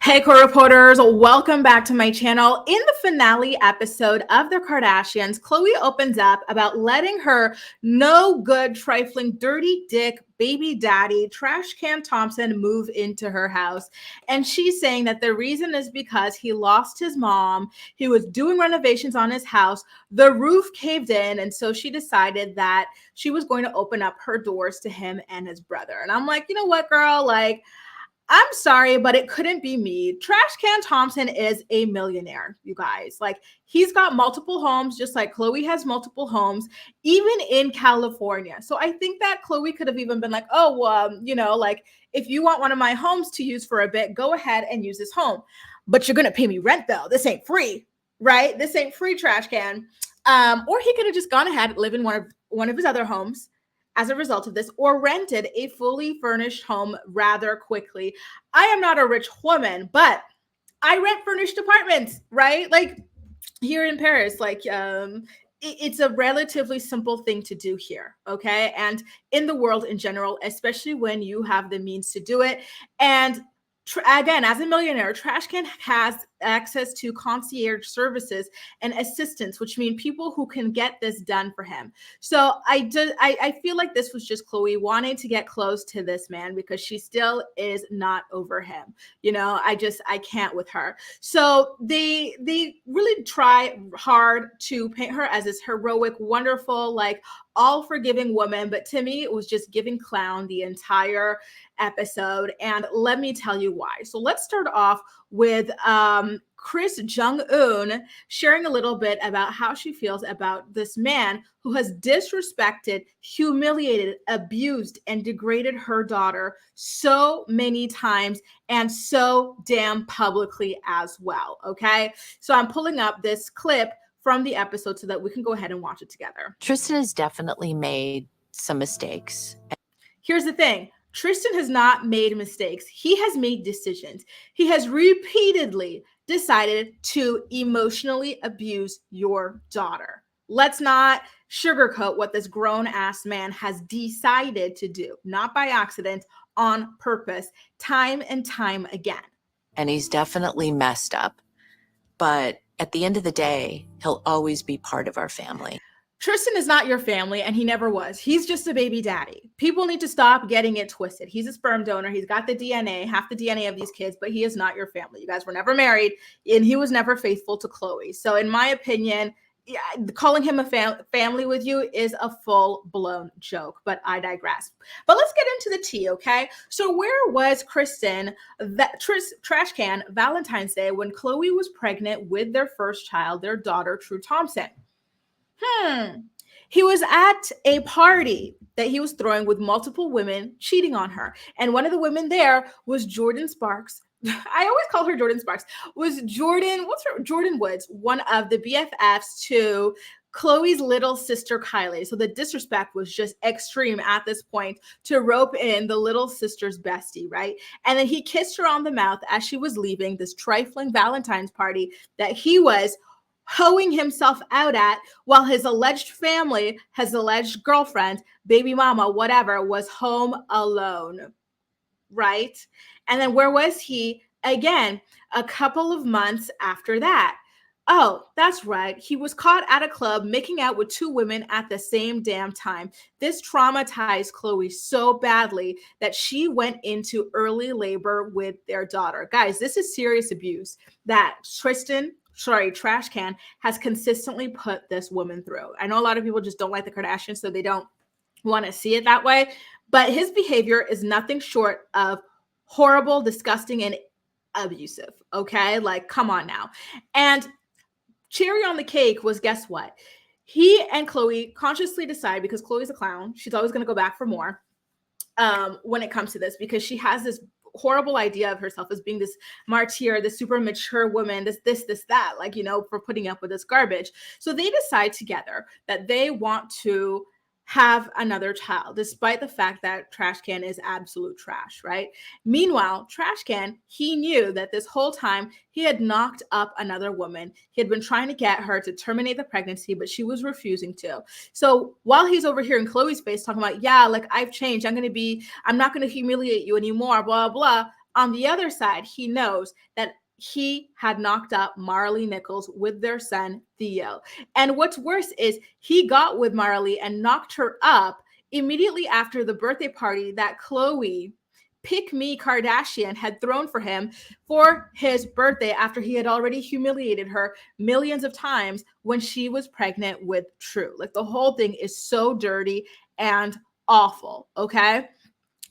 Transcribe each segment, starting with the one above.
Hey, co-reporters, welcome back to my channel. In the finale episode of The Kardashians, Khloé opens up about letting her no good, trifling, dirty dick baby daddy, Trash Can Thompson, move into her house. And she's saying that the reason is because he lost his mom. He was doing renovations on his house. The roof caved in. And so she decided that she was going to open up her doors to him and his brother. And I'm like, you know what, girl? Like, I'm sorry, but it couldn't be me. Trash Can Thompson is a millionaire, you guys. Like, he's got multiple homes, just like Khloé has multiple homes, even in California. So I think that Khloé could have even been like, oh, like, if you want one of my homes to use for a bit, go ahead and use this home. But you're going to pay me rent, though. This ain't free, right? This ain't free, Trash Can. Or he could have just gone ahead and lived in one of his other homes as a result of this, or rented a fully furnished home rather quickly. I am not a rich woman, but I rent furnished apartments, right? Like here in Paris, it's a relatively simple thing to do here, okay? And in the world in general, especially when you have the means to do it. And again, as a millionaire, Trash Can has access to concierge services and assistants, which mean people who can get this done for him. So I feel like this was just Khloé wanting to get close to this man because she still is not over him. You know, I can't with her. So they really try hard to paint her as this heroic, wonderful, like all forgiving woman. But to me, it was just giving clown the entire episode. And let me tell you why. So let's start off with Kris Jong-un sharing a little bit about how she feels about this man who has disrespected, humiliated, abused, and degraded her daughter so many times and so damn publicly as well. Okay, so I'm pulling up this clip from the episode so that we can go ahead and watch it together. Tristan has definitely made some mistakes. Here's the thing. Tristan has not made mistakes. He has made decisions. He has repeatedly decided to emotionally abuse your daughter. Let's not sugarcoat what this grown-ass man has decided to do, not by accident, on purpose, time and time again. And he's definitely messed up. But at the end of the day, he'll always be part of our family. Tristan is not your family, and he never was. He's just a baby daddy. People need to stop getting it twisted. He's a sperm donor. He's got the DNA, half the DNA of these kids, but he is not your family. You guys were never married, and he was never faithful to Khloé. So in my opinion, calling him a family with you is a full-blown joke, but I digress. But let's get into the tea, okay? So where was Kristen, Trash Can, Valentine's Day when Khloé was pregnant with their first child, their daughter, True Thompson? He was at a party that he was throwing with multiple women cheating on her. And one of the women there was Jordan Sparks. I always call her Jordan Sparks. Was Jordan, Jordan Woods, one of the BFFs to Khloé's little sister Kylie. So the disrespect was just extreme at this point to rope in the little sister's bestie, right? And then he kissed her on the mouth as she was leaving this trifling Valentine's party that he was hoeing himself out at while his alleged family, his alleged girlfriend, baby mama, whatever, was home alone, right? And then where was he? Again, a couple of months after that. Oh, that's right. He was caught at a club making out with two women at the same damn time. This traumatized Khloé so badly that she went into early labor with their daughter. Guys, this is serious abuse that Trash Can has consistently put this woman through. I know a lot of people just don't like the Kardashians, so they don't want to see it that way. But his behavior is nothing short of horrible, disgusting, and abusive. Okay? Like, come on now. And cherry on the cake was, guess what? He and Khloé consciously decide, because Khloé's a clown, she's always going to go back for more when it comes to this, because she has this horrible idea of herself as being this martyr, this super mature woman, this, that, like, for putting up with this garbage. So they decide together that they want to have another child, despite the fact that Trash Can is absolute trash, right? Meanwhile, Trash Can, he knew that this whole time he had knocked up another woman. He had been trying to get her to terminate the pregnancy, but she was refusing to. So while he's over here in Khloé's face talking about, yeah, like, I've changed. I'm not going to humiliate you anymore, blah, blah. On the other side, he knows that he had knocked up Marley Nichols with their son, Theo. And what's worse is he got with Marley and knocked her up immediately after the birthday party that Khloe Pick Me Kardashian had thrown for him for his birthday after he had already humiliated her millions of times when she was pregnant with True. Like, the whole thing is so dirty and awful, okay?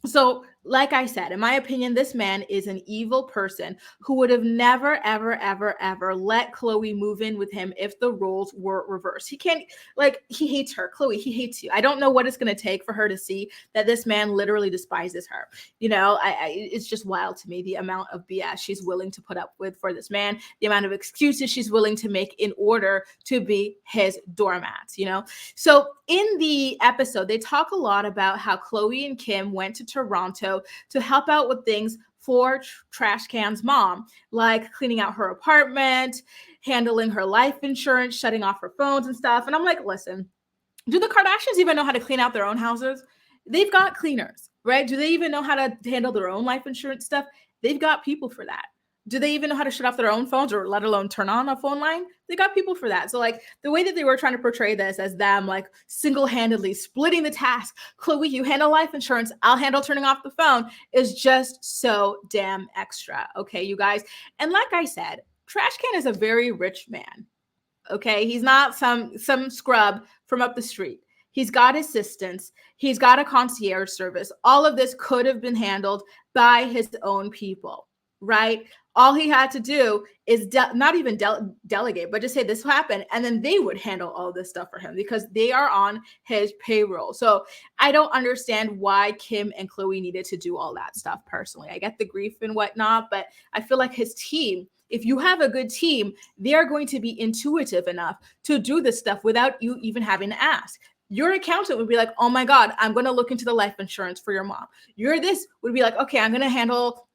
So, like I said, in my opinion, this man is an evil person who would have never, ever, ever, ever let Khloe move in with him if the roles were reversed. He can't, like, he hates her. Khloe, he hates you. I don't know what it's going to take for her to see that this man literally despises her. You know, it's just wild to me, the amount of BS she's willing to put up with for this man, the amount of excuses she's willing to make in order to be his doormat, you know? So in the episode, they talk a lot about how Khloe and Kim went to Toronto to help out with things for Trash Can's mom, like cleaning out her apartment, handling her life insurance, shutting off her phones and stuff. And I'm like, listen, do the Kardashians even know how to clean out their own houses? They've got cleaners, right? Do they even know how to handle their own life insurance stuff? They've got people for that. Do they even know how to shut off their own phones or let alone turn on a phone line? They got people for that. So like the way that they were trying to portray this as them like single-handedly splitting the task, Khloe, you handle life insurance, I'll handle turning off the phone, is just so damn extra. Okay, you guys. And like I said, Trash Can is a very rich man. Okay, he's not some scrub from up the street. He's got assistants. He's got a concierge service. All of this could have been handled by his own people, right? All he had to do is not even delegate, but just say this happened. And then they would handle all this stuff for him because they are on his payroll. So I don't understand why Kim and Khloe needed to do all that stuff personally. I get the grief and whatnot, but I feel like his team, if you have a good team, they are going to be intuitive enough to do this stuff without you even having to ask. Your accountant would be like, oh my God, I'm going to look into the life insurance for your mom. Your this would be like, okay, I'm going to handle.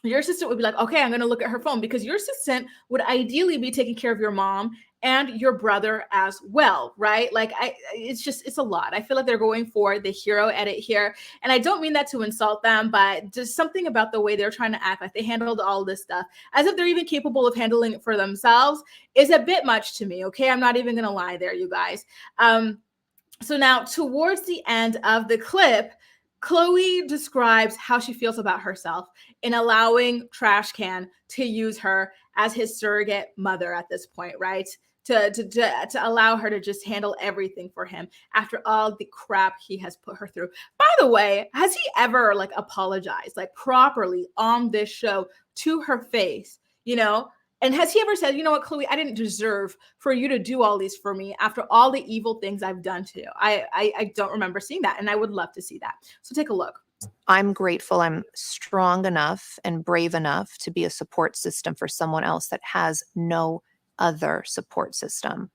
Your assistant would be like, okay, I'm going to look at her phone, because your assistant would ideally be taking care of your mom and your brother as well, right? Like it's a lot. I feel like they're going for the hero edit here. And I don't mean that to insult them, but just something about the way they're trying to act like they handled all this stuff as if they're even capable of handling it for themselves is a bit much to me. Okay. I'm not even going to lie there, you guys. So now towards the end of the clip, Khloe describes how she feels about herself in allowing Trash Can to use her as his surrogate mother at this point, right? To allow her to just handle everything for him after all the crap he has put her through. By the way, has he ever like apologized like properly on this show to her face, you know? And has he ever said, you know what, Khloe, I didn't deserve for you to do all these for me after all the evil things I've done to you? I don't remember seeing that, and I would love to see that. So take a look. I'm grateful I'm strong enough and brave enough to be a support system for someone else that has no other support system.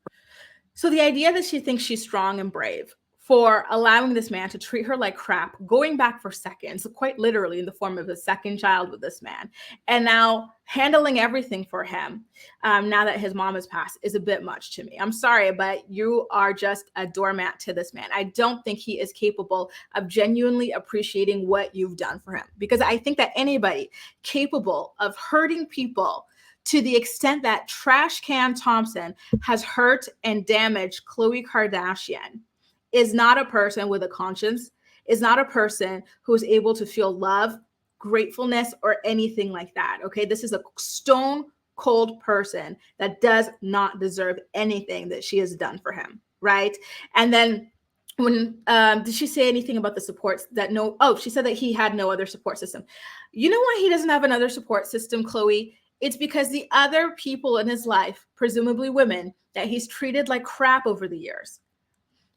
So the idea that she thinks she's strong and brave for allowing this man to treat her like crap, going back for seconds, quite literally in the form of a second child with this man, and now handling everything for him, now that his mom has passed, is a bit much to me. I'm sorry, but you are just a doormat to this man. I don't think he is capable of genuinely appreciating what you've done for him, because I think that anybody capable of hurting people to the extent that Trash Can Thompson has hurt and damaged Khloe Kardashian is not a person with a conscience, is not a person who is able to feel love, gratefulness, or anything like that. Okay, this is a stone cold person that does not deserve anything that she has done for him, right? And then when did she say anything about the supports that no, oh, she said that he had no other support system. You know why he doesn't have another support system, Khloe? It's because the other people in his life, presumably women, that he's treated like crap over the years,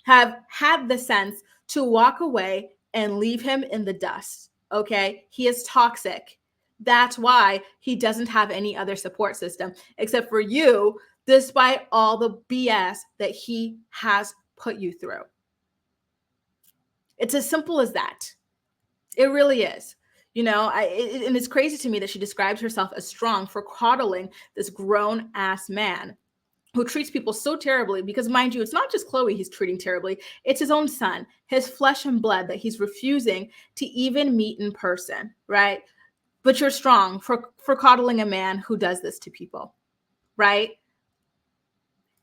have had the sense to walk away and leave him in the dust. Okay. He is toxic. That's why he doesn't have any other support system except for you, despite all the BS that he has put you through. It's as simple as that. It really is. You know, and it's crazy to me that she describes herself as strong for coddling this grown ass man who treats people so terribly, because mind you, it's not just Khloe he's treating terribly. It's his own son, his flesh and blood that he's refusing to even meet in person, right? but you're strong for coddling a man who does this to people, right?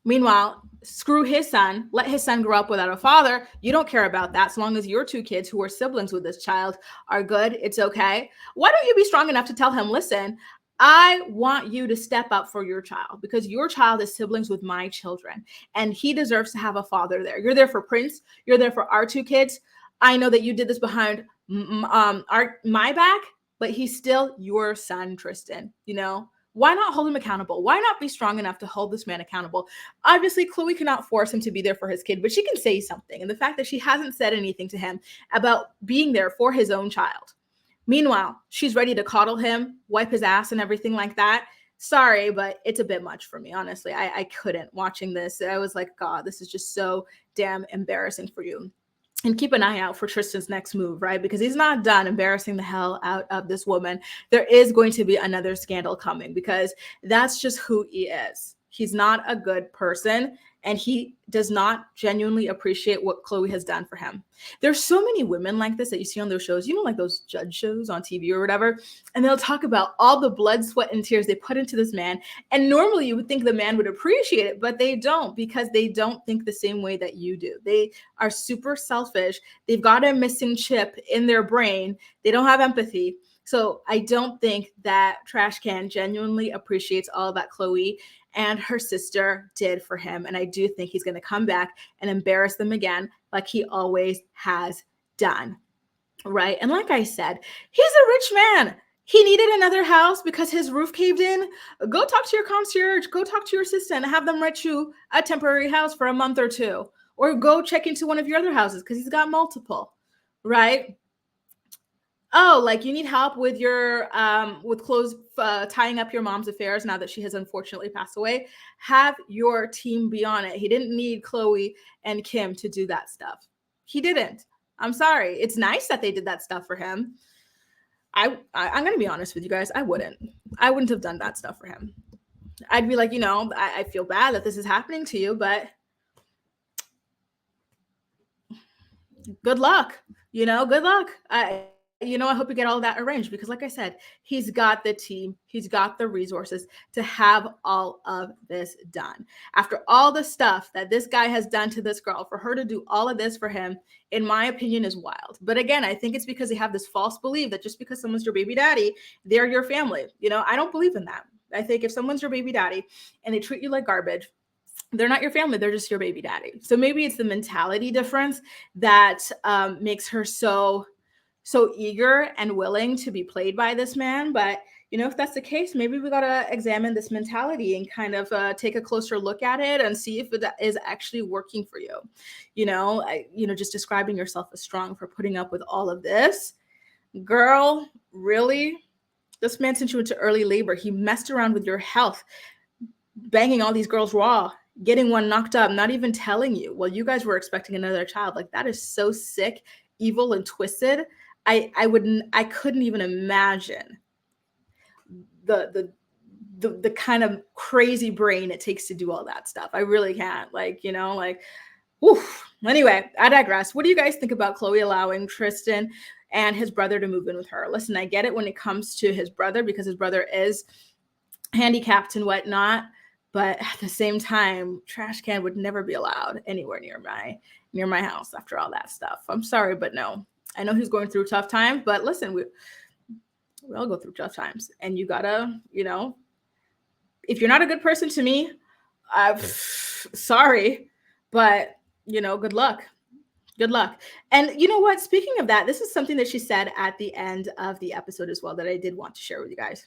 Meanwhile, screw his son, let his son grow up without a father. You don't care about that. So long as your two kids who are siblings with this child are good, it's okay. Why don't you be strong enough to tell him, listen, I want you to step up for your child because your child is siblings with my children and he deserves to have a father there. You're there for Prince. You're there for our two kids. I know that you did this behind my back, but he's still your son, Tristan, you know? Why not hold him accountable? Why not be strong enough to hold this man accountable? Obviously, Khloé cannot force him to be there for his kid, but she can say something. And the fact that she hasn't said anything to him about being there for his own child. Meanwhile, she's ready to coddle him, wipe his ass and everything like that. Sorry, but it's a bit much for me, honestly. I couldn't watching this. I was like, God, this is just so damn embarrassing for you. And keep an eye out for Tristan's next move, right? Because he's not done embarrassing the hell out of this woman. There is going to be another scandal coming because that's just who he is. He's not a good person and he does not genuinely appreciate what Khloé has done for him. There's so many women like this that you see on those shows, you know, like those judge shows on TV or whatever, and they'll talk about all the blood, sweat, and tears they put into this man. And normally you would think the man would appreciate it, but they don't because they don't think the same way that you do. They are super selfish. They've got a missing chip in their brain. They don't have empathy. So I don't think that Trash Can genuinely appreciates all that Khloé and her sister did for him. And I do think he's going to come back and embarrass them again like he always has done. Right. And like I said, he's a rich man. He needed another house because his roof caved in. Go talk to your concierge. Go talk to your assistant and have them rent you a temporary house for a month or two. Or go check into one of your other houses because he's got multiple. Right. Oh, like you need help with your with clothes tying up your mom's affairs now that she has unfortunately passed away. Have your team be on it. He didn't need Khloé and Kim to do that stuff. He didn't. I'm sorry. It's nice that they did that stuff for him. I'm gonna be honest with you guys. I wouldn't have done that stuff for him. I'd be like, you know, I feel bad that this is happening to you, but good luck. You know, good luck. I hope you get all of that arranged because like I said, he's got the team, he's got the resources to have all of this done. After all the stuff that this guy has done to this girl, for her to do all of this for him, in my opinion, is wild. But again, I think it's because they have this false belief that just because someone's your baby daddy, they're your family. You know, I don't believe in that. I think if someone's your baby daddy and they treat you like garbage, they're not your family, they're just your baby daddy. So maybe it's the mentality difference that makes her so eager and willing to be played by this man. But, you know, if that's the case, maybe we got to examine this mentality and kind of take a closer look at it and see if it is actually working for you. You know, just describing yourself as strong for putting up with all of this. Girl, really? This man sent you into early labor. He messed around with your health, banging all these girls raw, getting one knocked up, not even telling you. Well, you guys were expecting another child. Like, that is so sick, evil, and twisted. I couldn't even imagine the kind of crazy brain it takes to do all that stuff. I really can't. Like, you know, like, oof. Anyway, I digress. What do you guys think about Khloé allowing Tristan and his brother to move in with her? Listen, I get it when it comes to his brother because his brother is handicapped and whatnot, but at the same time, Trash Can would never be allowed anywhere near my house after all that stuff. I'm sorry, but no. I know he's going through tough times, but listen, we all go through tough times, and you gotta, you know, if you're not a good person to me, sorry, but you know, good luck. Good luck. And you know what? Speaking of that, this is something that she said at the end of the episode as well that I did want to share with you guys.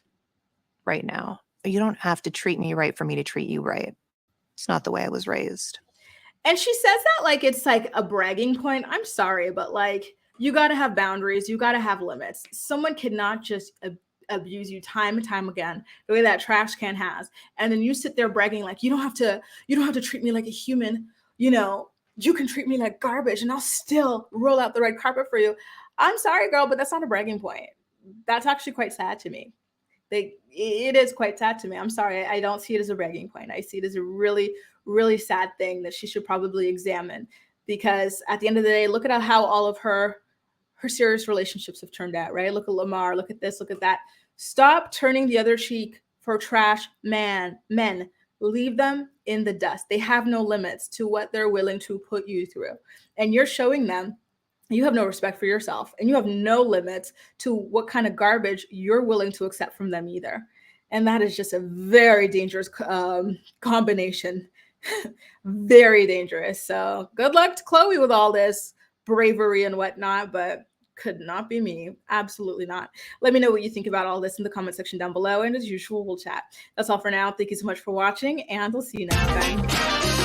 Right now, you don't have to treat me right for me to treat you right. It's not the way I was raised. And she says that like it's like a bragging point. I'm sorry, but like, you got to have boundaries. You got to have limits. Someone cannot just abuse you time and time again the way that Trash Can has. And then you sit there bragging like, you don't have to treat me like a human. You know, you can treat me like garbage and I'll still roll out the red carpet for you. I'm sorry, girl, but that's not a bragging point. That's actually quite sad to me. It is quite sad to me. I'm sorry. I don't see it as a bragging point. I see it as a really, really sad thing that she should probably examine, because at the end of the day, look at how all of her serious relationships have turned out, right? Look at Lamar, look at this, look at that. Stop turning the other cheek for trash men. Leave them in the dust. They have no limits to what they're willing to put you through. And you're showing them you have no respect for yourself, and you have no limits to what kind of garbage you're willing to accept from them either. And that is just a very dangerous combination. Very dangerous. So good luck to Khloé with all this bravery and whatnot, but could not be me. Absolutely not. Let me know what you think about all this in the comment section down below. And as usual, we'll chat. That's all for now. Thank you so much for watching, and we'll see you next time.